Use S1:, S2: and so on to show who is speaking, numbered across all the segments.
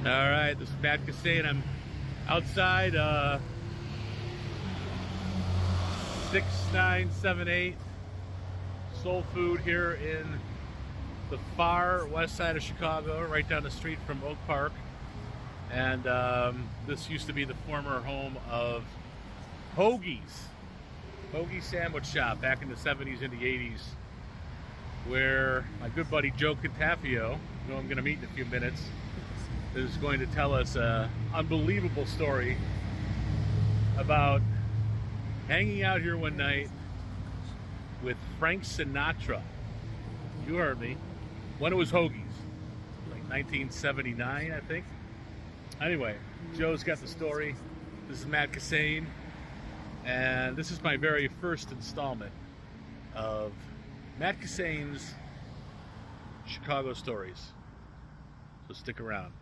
S1: All right, this is Matt Kissane. I'm outside 6978 Soul Food here in the far west side of Chicago, right down the street from Oak Park. And this used to be the former home of Hoagie's Sandwich Shop back in the 70s and the 80s, where my good buddy Joe Cantafio, who I'm going to meet in a few minutes, is going to tell us an unbelievable story about hanging out here one night with Frank Sinatra. You heard me. When it was Hoagie's, like 1979, I think. Anyway, Joe's got the story. This is Matt Kissane, and this is my very first installment of Matt Kissane's Chicago Stories. So stick around.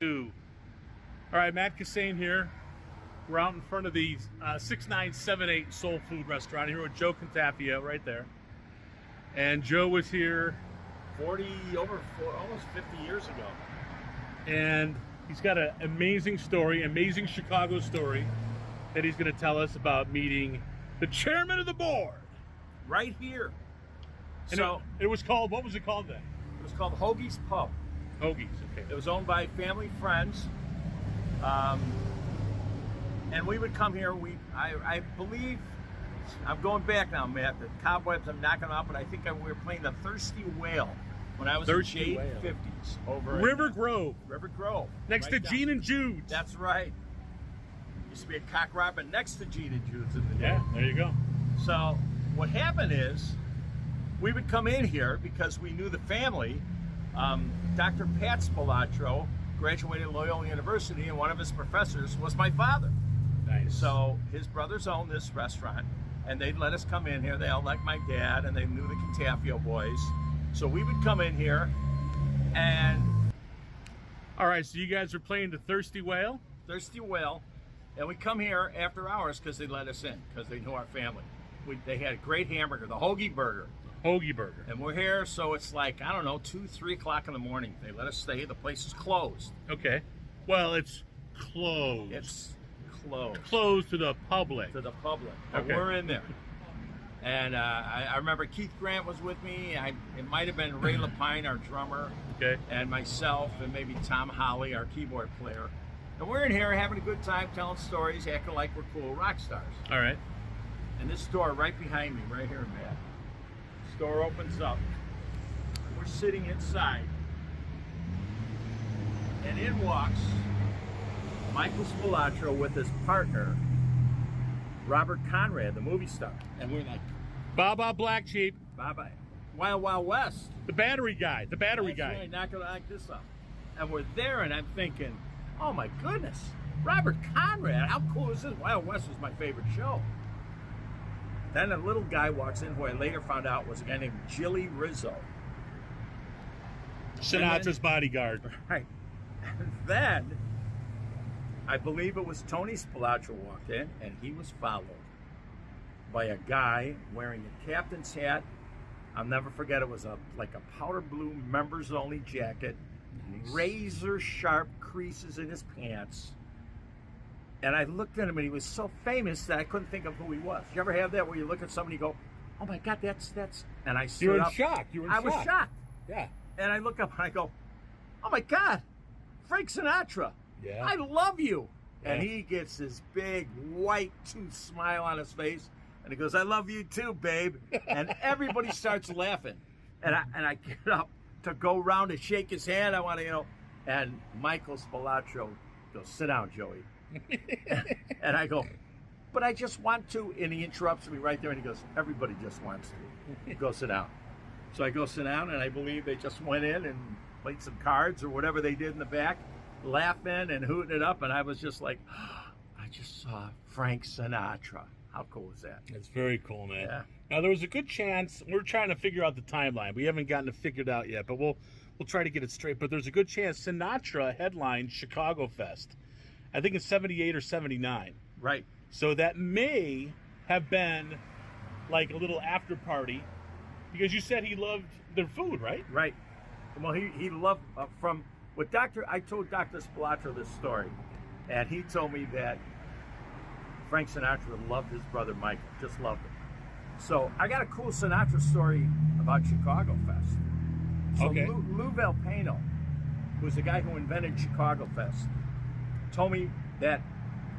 S1: All right, Matt Kissane here. We're out in front of the 6978 Soul Food Restaurant here with Joe Cantafio right there. And Joe was here
S2: almost 50 years ago.
S1: And he's got an amazing story, amazing Chicago story that he's going to tell us about meeting the chairman of the board.
S2: Right here.
S1: And
S2: So
S1: it was called, what was it called then?
S2: it was called Hoagie's Pub.
S1: Hoagie's, okay.
S2: It was owned by family friends. And we would come here. I believe, I'm going back now, Matt. The cobwebs I'm knocking off, but I think we were playing the Thirsty Whale when I was
S1: Thirsty
S2: in
S1: Whale.
S2: J50s over
S1: River
S2: in,
S1: Grove,
S2: River Grove,
S1: next
S2: right
S1: to
S2: down.
S1: Gene and Jude's.
S2: That's right. Used to be a cock robin next to Gene and Jude's in the day.
S1: Yeah, there you go.
S2: So what happened is we would come in here because we knew the family. Dr. Pat Spilatro graduated Loyola University, and one of his professors was my father.
S1: Nice.
S2: So his brothers owned this restaurant, and they'd let us come in here. They all liked my dad, and they knew the Cantafio boys. So we would come in here, and
S1: All right, so you guys are playing the Thirsty Whale?
S2: Thirsty Whale, and we come here after hours because they let us in, because they knew our family. They had a great hamburger, the Hoagie Burger.
S1: Hoagie Burger.
S2: And we're here, so it's like, I don't know, 2, 3 o'clock in the morning. They let us stay. The place is closed.
S1: Okay. Well, it's closed.
S2: It's closed.
S1: Closed to the public.
S2: To the public. But
S1: Okay.
S2: we're in there. And I remember Keith Grant was with me. It might have been Ray Lapine, our drummer,
S1: Okay.
S2: and myself, and maybe Tom Holly, our keyboard player. And we're in here having a good time, telling stories, acting like we're cool rock stars.
S1: All right.
S2: And this door right behind me, right here, Matt. This door opens up. We're sitting inside. And in walks Michael Spilatro with his partner, Robert Conrad, the movie star. And we're like,
S1: Baba Black Sheep,
S2: bye-bye. Wild Wild West.
S1: the battery guy. The battery
S2: That's
S1: guy.
S2: right, not gonna like this up. And we're there, and I'm thinking, oh my goodness, Robert Conrad, how cool is this? Wild West was my favorite show. Then a little guy walks in who I later found out was a guy named Jilly Rizzo.
S1: Sinatra's bodyguard.
S2: Right. And then I believe it was Tony Spilatro walked in, and he was followed by a guy wearing a captain's hat. I'll never forget, it was like a powder blue members only jacket, razor sharp creases in his pants. And I looked at him, and he was so famous that I couldn't think of who he was. You ever have that where you look at somebody and go, oh my God, that's, and I stood
S1: You were in
S2: up.
S1: shock. You were in
S2: I
S1: shock.
S2: was shocked.
S1: Yeah.
S2: And I look up and I go, oh my God, Frank Sinatra.
S1: Yeah.
S2: I love you. And
S1: Yeah.
S2: he gets this big white tooth smile on his face. And he goes, I love you too, babe. And everybody starts laughing. And I get up to go around and shake his hand. I want to, and Michael Spilatro goes, sit down, Joey. And I go, but I just want to. And he interrupts me right there, and he goes, everybody just wants to. Go sit down. So I go sit down, and I believe they just went in and played some cards or whatever they did in the back, laughing and hooting it up. And I was just like, I just saw Frank Sinatra. How cool is that?
S1: It's very cool, man.
S2: Yeah.
S1: Now, there was a good chance, we're trying to figure out the timeline. We haven't gotten it figured out yet, but we'll try to get it straight. But there's a good chance Sinatra headlined Chicago Fest. I think it's 78 or 79.
S2: Right.
S1: So that may have been like a little after party, because you said he loved their food, right?
S2: Right. Well, he loved from what I told Dr. Spilotro this story, and he told me that Frank Sinatra loved his brother Michael, just loved him. So I got a cool Sinatra story about Chicago Fest. So
S1: Okay.
S2: Lou Valpano, who's the guy who invented Chicago Fest, told me that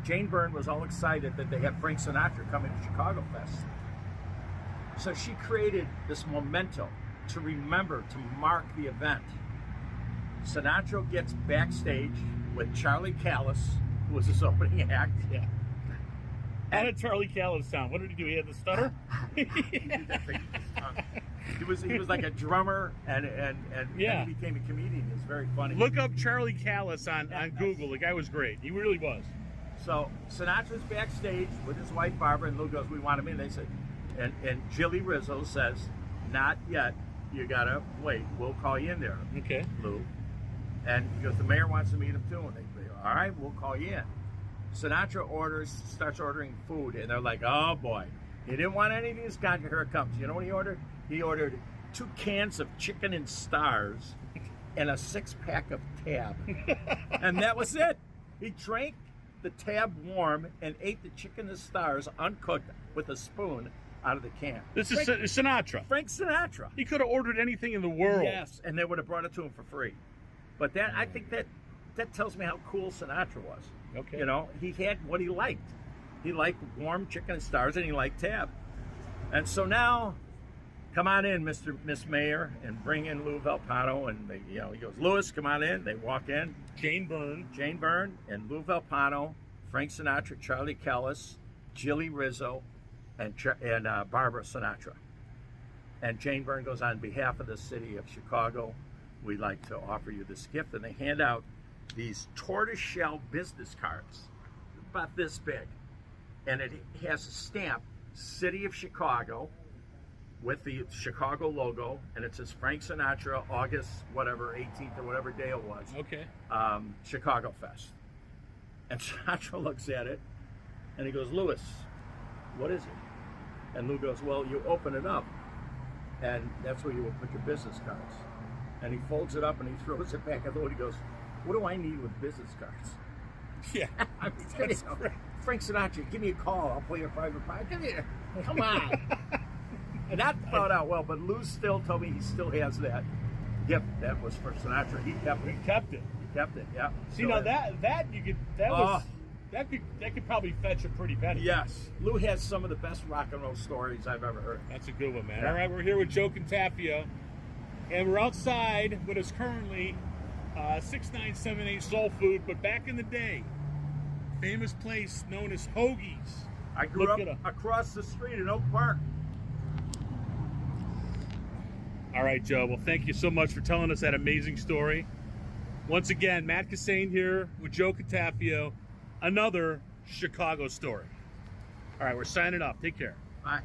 S2: Jane Byrne was all excited that they had Frank Sinatra coming to Chicago Fest. So she created this memento to remember, to mark the event. Sinatra gets backstage with Charlie Callis, who was his opening act.
S1: Yeah. How did Charlie Callis sound? What did he do? He had the stutter?
S2: He was like a drummer, and
S1: Yeah.
S2: he became a comedian. It was very funny.
S1: Look up Charlie Callis on Google. The guy was great. He really was.
S2: So Sinatra's backstage with his wife Barbara, and Lou goes, "We want him in." They said, and Jilly Rizzo says, "Not yet. You gotta wait. We'll call you in there,
S1: Okay.
S2: Lou." And he goes, "The mayor wants to meet him too." And they go, "All right, we'll call you in." Sinatra starts ordering food, and they're like, "Oh boy, he didn't want any of these guys." Here it comes. You know what he ordered? He ordered 2 cans of chicken and stars and a 6-pack of Tab, and that was it. He drank the Tab warm and ate the chicken and stars uncooked with a spoon out of the can.
S1: This is Sinatra.
S2: Frank Sinatra.
S1: He could have ordered anything in the world.
S2: Yes, and they would have brought it to him for free. But I think that tells me how cool Sinatra was.
S1: Okay.
S2: You know, he had what he liked. He liked warm chicken and stars, and he liked Tab. And so now, come on in, Miss Mayor, and bring in Lou Valpano. And he goes, "Louis, come on in." They walk in.
S1: Jane Byrne.
S2: And Lou Valpano, Frank Sinatra, Charlie Callis, Jilly Rizzo, and Barbara Sinatra. And Jane Byrne goes, "On behalf of the city of Chicago, we'd like to offer you this gift." And they hand out these tortoiseshell business cards, about this big. And it has a stamp, City of Chicago, with the Chicago logo. And it says Frank Sinatra, August, whatever, 18th or whatever day it was.
S1: Okay.
S2: Chicago Fest. And Sinatra looks at it, and he goes, "Louis, what is it?" And Lou goes, "Well, you open it up, and that's where you will put your business cards." And he folds it up, and he throws it back at Lou, and he goes, "What do I need with business cards?"
S1: Yeah.
S2: I mean, Frank Sinatra, give me a call. I'll play your private part. Come on. And that thought out well, but Lou still told me he still has that gift that was for Sinatra. He kept it.
S1: He kept it.
S2: He kept it, yeah.
S1: See,
S2: So
S1: now that could probably fetch a pretty penny.
S2: Yes. Lou has some of the best rock and roll stories I've ever heard.
S1: That's a good one, man.
S2: Yeah.
S1: All right, we're here with Joe Cantafio, and we're outside what is currently 6978 Soul Food, but back in the day, famous place known as Hoagie's.
S2: I grew up across the street in Oak Park.
S1: All right, Joe. Well, thank you so much for telling us that amazing story. Once again, Matt Kissane here with Joe Cantafio, another Chicago story. All right, we're signing off. Take care.
S2: Bye.